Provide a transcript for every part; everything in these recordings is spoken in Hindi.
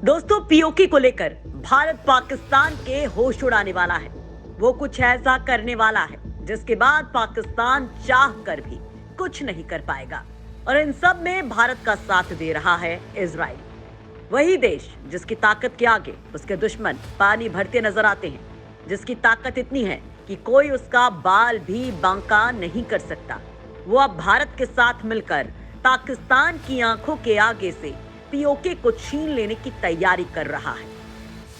दोस्तों, पीओके को लेकर भारत पाकिस्तान के होश उड़ाने वाला है। वो कुछ ऐसा करने वाला है जिसके बाद पाकिस्तान चाह कर भी कुछ नहीं कर पाएगा। और इन सब में भारत का साथ दे रहा है इजराइल, वही देश जिसकी ताकत के आगे उसके दुश्मन पानी भरते नजर आते हैं, जिसकी ताकत इतनी है कि कोई उसका बाल भी बांका नहीं कर सकता। वो अब भारत के साथ मिलकर पाकिस्तान की आंखों के आगे से पीओके को छीन लेने की तैयारी कर रहा है।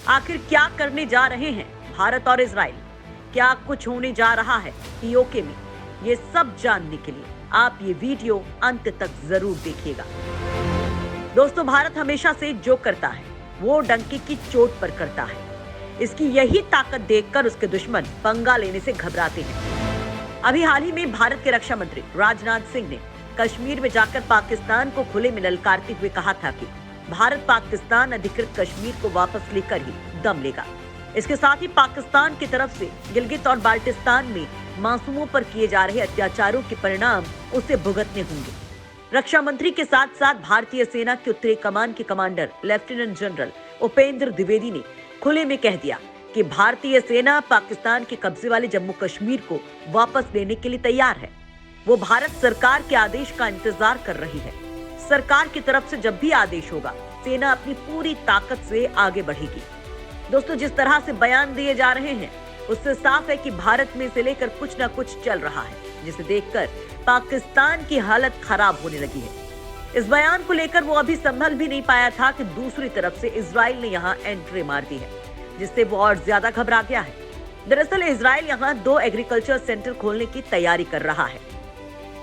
आखिर क्या करने जा रहे हैं भारत और इजराइल? क्या कुछ होने जा रहा है पीओके में? ये सब जानने के लिए आप ये वीडियो अंत तक जरूर देखिएगा। दोस्तों, भारत हमेशा से जो करता है वो डंके की चोट पर करता है। इसकी यही ताकत देखकर उसके दुश्मन पंगा लेने से घबराते हैं। अभी हाल ही में भारत के रक्षा मंत्री राजनाथ सिंह ने कश्मीर में जाकर पाकिस्तान को खुले में ललकारते हुए कहा था कि भारत पाकिस्तान अधिकृत कश्मीर को वापस लेकर ही दम लेगा। इसके साथ ही पाकिस्तान की तरफ से गिलगित और बाल्टिस्तान में मासूमों पर किए जा रहे अत्याचारों के परिणाम उसे भुगतने होंगे। रक्षा मंत्री के साथ साथ भारतीय सेना के उत्तरी कमान के commander lieutenant general Upendra Dwivedi ने खुले में कह दिया कि भारतीय सेना पाकिस्तान के कब्जे वाले जम्मू कश्मीर को वापस लेने के लिए तैयार है। वो भारत सरकार के आदेश का इंतजार कर रही है। सरकार की तरफ से जब भी आदेश होगा, सेना अपनी पूरी ताकत से आगे बढ़ेगी। दोस्तों, जिस तरह से बयान दिए जा रहे हैं उससे साफ है कि भारत में से लेकर कुछ न कुछ चल रहा है, जिसे देखकर पाकिस्तान की हालत खराब होने लगी है। इस बयान को लेकर वो अभी संभल भी नहीं पाया था कि दूसरी तरफ से इजराइल ने यहाँ एंट्री मार दी है, जिससे वो और ज्यादा घबरा गया है। दरअसल इजराइल यहाँ 2 एग्रीकल्चर सेंटर खोलने की तैयारी कर रहा है।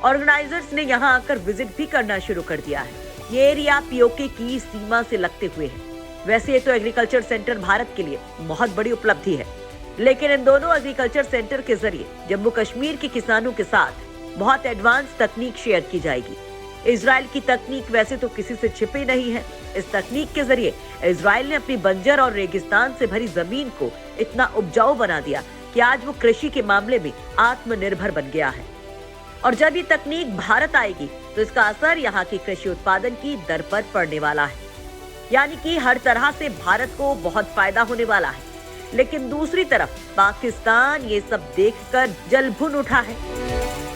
ऑर्गेनाइजर्स ने यहाँ आकर विजिट भी करना शुरू कर दिया है। ये एरिया पीओके की सीमा से लगते हुए है। वैसे ये तो एग्रीकल्चर सेंटर भारत के लिए बहुत बड़ी उपलब्धि है, लेकिन इन दोनों एग्रीकल्चर सेंटर के जरिए जम्मू कश्मीर के किसानों के साथ बहुत एडवांस तकनीक शेयर की जाएगी। इजराइल की तकनीक वैसे तो किसी से छिपी नहीं है। इस तकनीक के जरिए इजराइल ने अपनी बंजर और रेगिस्तान से भरी जमीन को इतना उपजाऊ बना दिया कि आज वो कृषि के मामले में आत्मनिर्भर बन गया है। और जब ये तकनीक भारत आएगी तो इसका असर यहाँ की कृषि उत्पादन की दर पर पड़ने वाला है, यानी कि हर तरह से भारत को बहुत फायदा होने वाला है। लेकिन दूसरी तरफ पाकिस्तान ये सब देखकर जलभुन उठा है।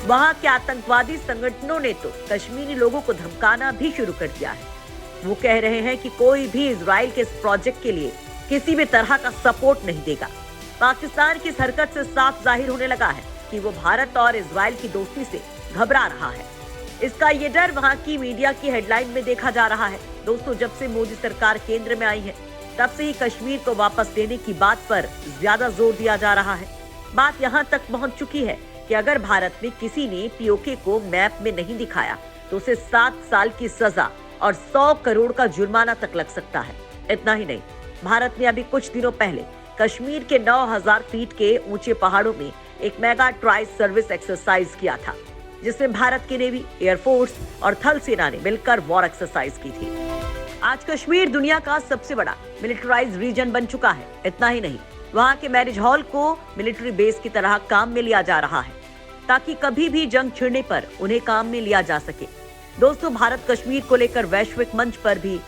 वहाँ के आतंकवादी संगठनों ने तो कश्मीरी लोगों को धमकाना भी शुरू कर दिया है। वो कह रहे हैं कि कोई भी इजराइल के इस प्रोजेक्ट के लिए किसी भी तरह का सपोर्ट नहीं देगा। पाकिस्तान की इस हरकत से साफ जाहिर होने लगा है कि वो भारत और इजराइल की दोस्ती से घबरा रहा है। इसका ये डर वहाँ की मीडिया की हेडलाइन में देखा जा रहा है। दोस्तों, जब से मोदी सरकार केंद्र में आई है तब से ही कश्मीर को वापस लेने की बात पर ज्यादा जोर दिया जा रहा है। बात यहाँ तक पहुँच चुकी है कि अगर भारत में किसी ने पीओके को मैप में नहीं दिखाया तो उसे 7 साल की सजा और 100 करोड़ का जुर्माना तक लग सकता है। इतना ही नहीं, भारत ने अभी कुछ दिनों पहले कश्मीर के 9000 फीट के ऊंचे पहाड़ों में एक मेगा ट्राई सर्विस एक्सरसाइज किया था, जिसमें भारत की नेवी, एयरफोर्स और थल सेना ने मिलकर वॉर एक्सरसाइज की थी। आज कश्मीर दुनिया का सबसे बड़ा मिलिटराइज रीजन बन चुका है। इतना ही नहीं, वहाँ के मैरिज हॉल को मिलिट्री बेस की तरह काम में लिया जा रहा है, ताकि कभी भी जंग छिड़ने पर उन्हें काम में लिया जा सके। दोस्तों, भारत कश्मीर को लेकर वैश्विक मंच पर भी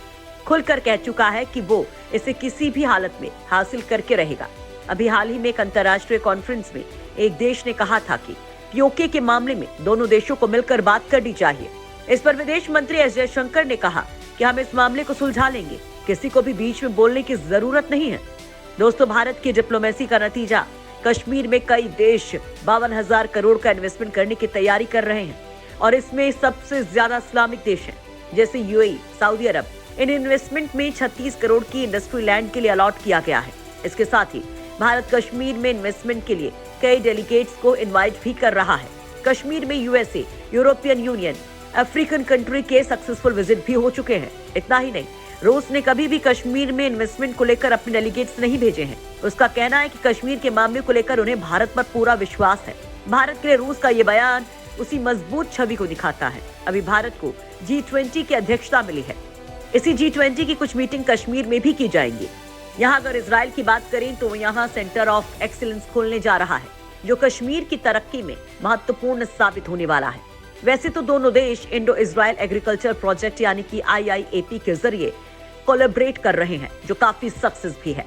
खुलकर कह चुका है कि वो इसे किसी भी हालत में हासिल करके रहेगा। अभी हाल ही में एक अंतर्राष्ट्रीय कॉन्फ्रेंस में एक देश ने कहा था कि पीओके के मामले में दोनों देशों को मिलकर बात करनी चाहिए। इस पर विदेश मंत्री एस जयशंकर ने कहा कि हम इस मामले को सुलझा लेंगे, किसी को भी बीच में बोलने की जरूरत नहीं है। दोस्तों, भारत की डिप्लोमेसी का नतीजा कश्मीर में कई देश 52,000 करोड़ का इन्वेस्टमेंट करने की तैयारी कर रहे हैं, और इसमें सबसे ज्यादा इस्लामिक देश हैं, जैसे यूएई, सऊदी अरब। इन इन्वेस्टमेंट में 36 करोड़ की इंडस्ट्री लैंड के लिए अलॉट किया गया है। इसके साथ ही भारत कश्मीर में इन्वेस्टमेंट के लिए कई डेलीगेट्स को इनवाइट भी कर रहा है। कश्मीर में USA, European union, African country के सक्सेसफुल विजिट भी हो चुके हैं। इतना ही नहीं, रूस ने कभी भी कश्मीर में इन्वेस्टमेंट को लेकर अपने डेलीगेट्स नहीं भेजे हैं। उसका कहना है कि कश्मीर के मामले को लेकर उन्हें भारत पर पूरा विश्वास है। भारत के लिए रूस का ये बयान उसी मजबूत छवि को दिखाता है। अभी भारत को G20 की अध्यक्षता मिली है। इसी G20 की कुछ मीटिंग कश्मीर में भी की जाएंगी। यहाँ अगर इजराइल की बात करें तो यहाँ सेंटर ऑफ एक्सीलेंस खोलने जा रहा है, जो कश्मीर की तरक्की में महत्वपूर्ण साबित होने वाला है। वैसे तो दोनों देश इंडो इजराइल एग्रीकल्चर प्रोजेक्ट यानी कि IIAP के जरिए कोलैबोरेट कर रहे हैं, जो काफी सक्सेस भी है।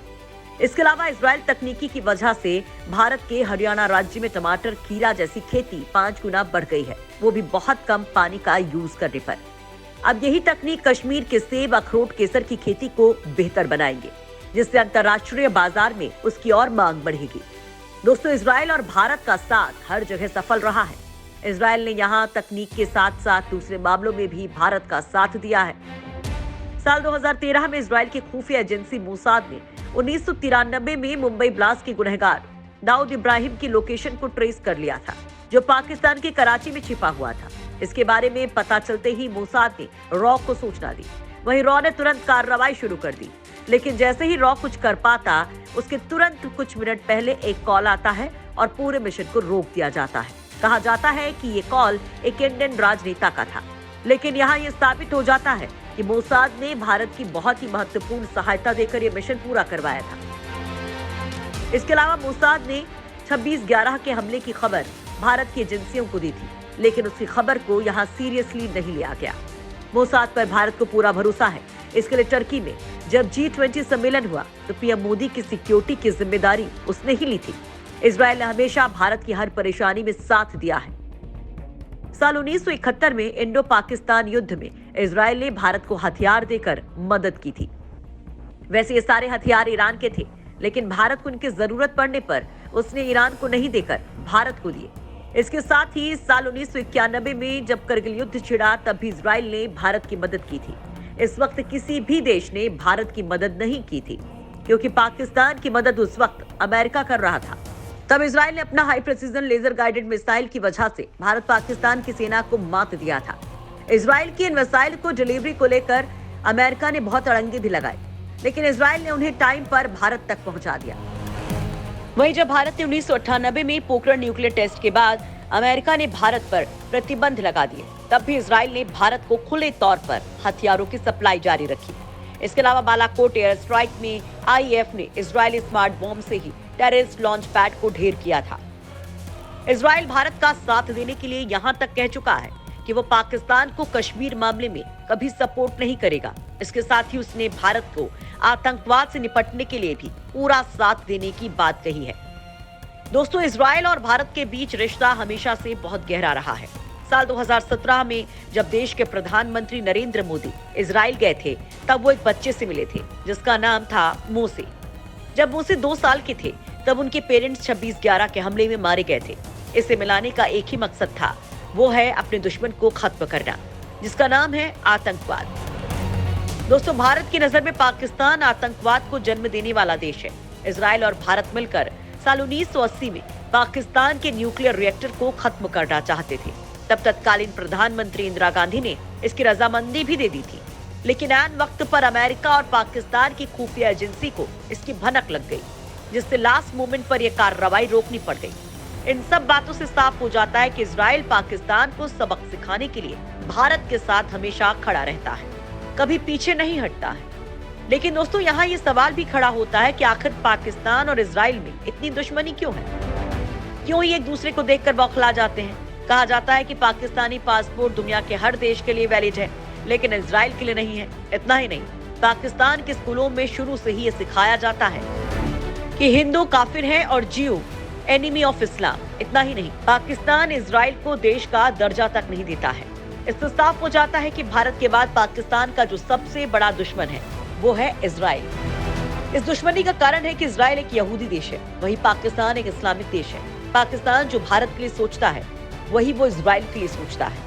इसके अलावा इजराइल तकनीकी की वजह से भारत के हरियाणा राज्य में टमाटर, खीरा जैसी खेती 5 गुना बढ़ गई है, वो भी बहुत कम पानी का यूज करने पर। अब यही तकनीक कश्मीर के सेब, अखरोट, केसर की खेती को बेहतर बनाएंगे, जिससे अंतर्राष्ट्रीय बाजार में उसकी और मांग बढ़ेगी। दोस्तों, इजराइल और भारत का साथ हर जगह सफल रहा है। इजराइल ने यहाँ तकनीक के साथ साथ दूसरे मामलों में भी भारत का साथ दिया है। साल 2013 में इजराइल की खुफिया एजेंसी मोसाद ने 1993 में मुंबई ब्लास्ट के गुनहगार दाऊद इब्राहिम की लोकेशन को ट्रेस कर लिया था, जो पाकिस्तान के कराची में छिपा हुआ था। इसके बारे में पता चलते ही मोसाद ने रॉ को सूचना दी। वहीं रॉ ने तुरंत कार्रवाई शुरू कर दी, लेकिन जैसे ही रॉ कुछ कर पाता, उसके तुरंत कुछ मिनट पहले एक कॉल आता है और पूरे मिशन को रोक दिया जाता है। कहा जाता है कि ये कॉल एक इंडियन राजनेता का था, लेकिन यहाँ ये साबित हो जाता है कि मोसाद ने भारत की बहुत ही महत्वपूर्ण सहायता देकर ये मिशन पूरा करवाया था। इसके अलावा मोसाद ने 26/11 के हमले की खबर भारत की एजेंसियों को दी थी, लेकिन उसकी खबर को यहाँ सीरियसली नहीं लिया गया। मोसाद पर भारत को पूरा भरोसा है। इसके लिए टर्की में जब G20 सम्मेलन हुआ तो पीएम मोदी की सिक्योरिटी की जिम्मेदारी उसने ही ली थी। इजराइल ने हमेशा भारत की हर परेशानी में साथ दिया है। साल 1971 में इंडो पाकिस्तान युद्ध में इजराइल ने भारत को हथियार देकर मदद की थी। वैसे ये सारे हथियार ईरान के थे, लेकिन भारत को उनकी जरूरत पड़ने पर उसने ईरान को नहीं देकर भारत को दिए। इसके साथ ही साल 1991 में जब करगिल युद्ध छिड़ा, तब भी इजराइल ने भारत की मदद की थी। इस वक्त किसी भी देश ने भारत की मदद नहीं की थी, क्योंकि पाकिस्तान की मदद उस वक्त अमेरिका कर रहा था। तब इजराइल ने अपना high precision laser guided missile की वजह से भारत पाकिस्तान की सेना को मात दिया था। इजराइल की इन मिसाइल को डिलीवरी को लेकर अमेरिका ने बहुत अड़ंगे भी लगाए, लेकिन इजराइल ने उन्हें टाइम पर भारत तक पहुंचा दिया। वहीं जब भारत ने 1998 में पोखरण न्यूक्लियर टेस्ट के बाद अमेरिका ने भारत पर प्रतिबंध लगा दिए, तब भी इजराइल ने भारत को खुले तौर पर हथियारों की सप्लाई जारी रखी। इसके अलावा बालाकोट एयर स्ट्राइक में आईएफ ने इजरायली स्मार्ट बॉम्ब से ही टेररिस्ट लॉन्च पैड को ढेर किया था। इजराइल भारत का साथ देने के लिए यहां तक कह चुका है कि वो पाकिस्तान को कश्मीर मामले में कभी सपोर्ट नहीं करेगा। इसके साथ ही उसने भारत को आतंकवाद से निपटने के लिए भी पूरा साथ देने की बात कही है। दोस्तों, इजराइल और भारत के बीच रिश्ता हमेशा से बहुत गहरा रहा है। साल 2017 में जब देश के प्रधानमंत्री नरेंद्र मोदी इजराइल गए थे, तब वो एक बच्चे से मिले थे जिसका नाम था मोसे। जब मोसे 2 साल के थे, तब उनके पेरेंट्स 26/11 के हमले में मारे गए थे। इसे मिलाने का एक ही मकसद था, वो है अपने दुश्मन को खत्म करना, जिसका नाम है आतंकवाद। दोस्तों, भारत की नजर में पाकिस्तान आतंकवाद को जन्म देने वाला देश है। इजराइल और भारत मिलकर साल 1980 में पाकिस्तान के न्यूक्लियर रिएक्टर को खत्म करना चाहते थे। तब तत्कालीन प्रधानमंत्री इंदिरा गांधी ने इसकी रजामंदी भी दे दी थी, लेकिन ऐन वक्त पर अमेरिका और पाकिस्तान की खुफिया एजेंसी को इसकी भनक लग गई, जिससे लास्ट मोमेंट पर यह कार्रवाई रोकनी पड़ गई। इन सब बातों से साफ हो जाता है कि इजराइल पाकिस्तान को सबक सिखाने के लिए भारत के साथ हमेशा खड़ा रहता है, कभी पीछे नहीं हटता है। लेकिन दोस्तों, यहाँ ये सवाल भी खड़ा होता है कि आखिर पाकिस्तान और इजराइल में इतनी दुश्मनी क्यों है? क्यों ये एक दूसरे को देखकर बौखला जाते हैं? कहा जाता है कि पाकिस्तानी पासपोर्ट दुनिया के हर देश के लिए वैलिड है, लेकिन इजराइल के लिए नहीं है। इतना ही नहीं, पाकिस्तान के स्कूलों में शुरू से ही ये सिखाया जाता है कि हिंदू काफिर है और जियो एनिमी ऑफ इस्लाम। इतना ही नहीं, पाकिस्तान इजराइल को देश का दर्जा तक नहीं देता है। इससे साफ हो जाता है कि भारत के बाद पाकिस्तान का जो सबसे बड़ा दुश्मन है वो है इजराइल। इस दुश्मनी का कारण है कि इजराइल एक यहूदी देश है, वही पाकिस्तान एक इस्लामिक देश है। पाकिस्तान जो भारत के लिए सोचता है, वही वो इजराइल के लिए सोचता है।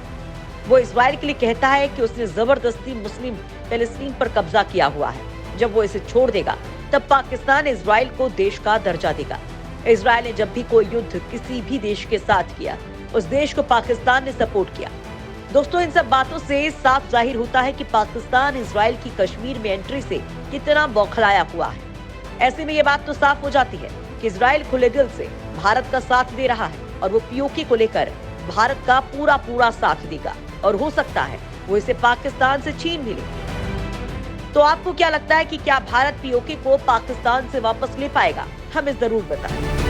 वो इजराइल के लिए कहता है कि उसने जबरदस्ती मुस्लिम फिलिस्तीन पर कब्जा किया हुआ है। जब वो इसे छोड़ देगा, तब पाकिस्तान इजराइल को देश का दर्जा देगा। इजराइल ने जब भी कोई युद्ध किसी भी देश के साथ किया, उस देश को पाकिस्तान ने सपोर्ट किया। दोस्तों, इन सब बातों से साफ जाहिर होता है कि पाकिस्तान इजराइल की कश्मीर में एंट्री से कितना बौखलाया हुआ है। ऐसे में ये बात तो साफ हो जाती है कि इजराइल खुले दिल से भारत का साथ दे रहा है और वो पीओके को लेकर भारत का पूरा साथ देगा, और हो सकता है वो इसे पाकिस्तान से छीन भी ले। तो आपको क्या लगता है कि क्या भारत पीओके को पाकिस्तान से वापस ले पाएगा? हमें जरूर बताएं।